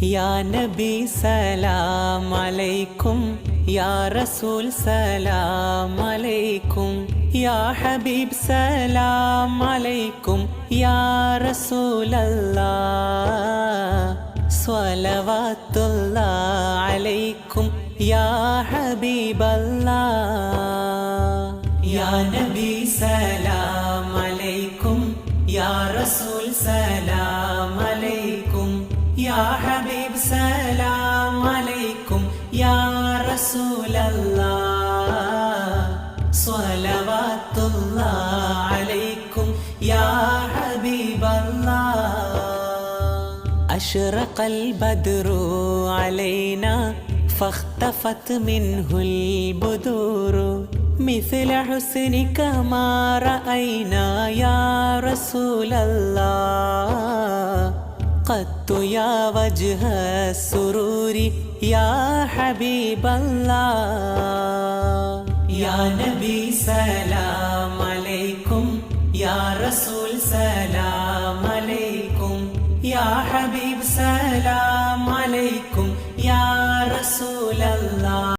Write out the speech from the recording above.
യാ നബി സലാം അലൈക്കും, യാ റസൂൽ സലാം അലൈക്കും, യാ ഹബീബ് സലാം അലൈക്കും, യാ റസൂലല്ലാഹ് സ്വലവാത്തുല്ലാഹ് അലൈക്കും, യാ ഹബീബല്ലാഹ്. യാ നബി സലാം അലൈക്കും, യാ റസൂൽ സലാം അലൈക്കും, യാ ഹബീബ് സലാം അലൈക്കും, യാ റസൂലല്ലാഹ് സ്വലവാത്തുല്ലാഹ് അലൈക്കും, യാ ഹബീബല്ലാഹ്. അശ്റഖൽ ബദ്റു അലൈനാ ഫഖ്തഫത് മിൻഹുൽ ബുദൂറു മിസ്ല ഹുസ്നിക മാ റഅയ്നാ യാ റസൂലല്ലാഹ് ഖത്തു യാ വജ്ഹ സുറൂരി യാ ഹബീബല്ലാഹ്. യാ നബി സലാം അലൈക്കും, യാ റസൂൽ സലാം അലൈക്കും, യാ ഹബീബ് സലാം അലൈക്കും, യാ റസൂലല്ലാഹ്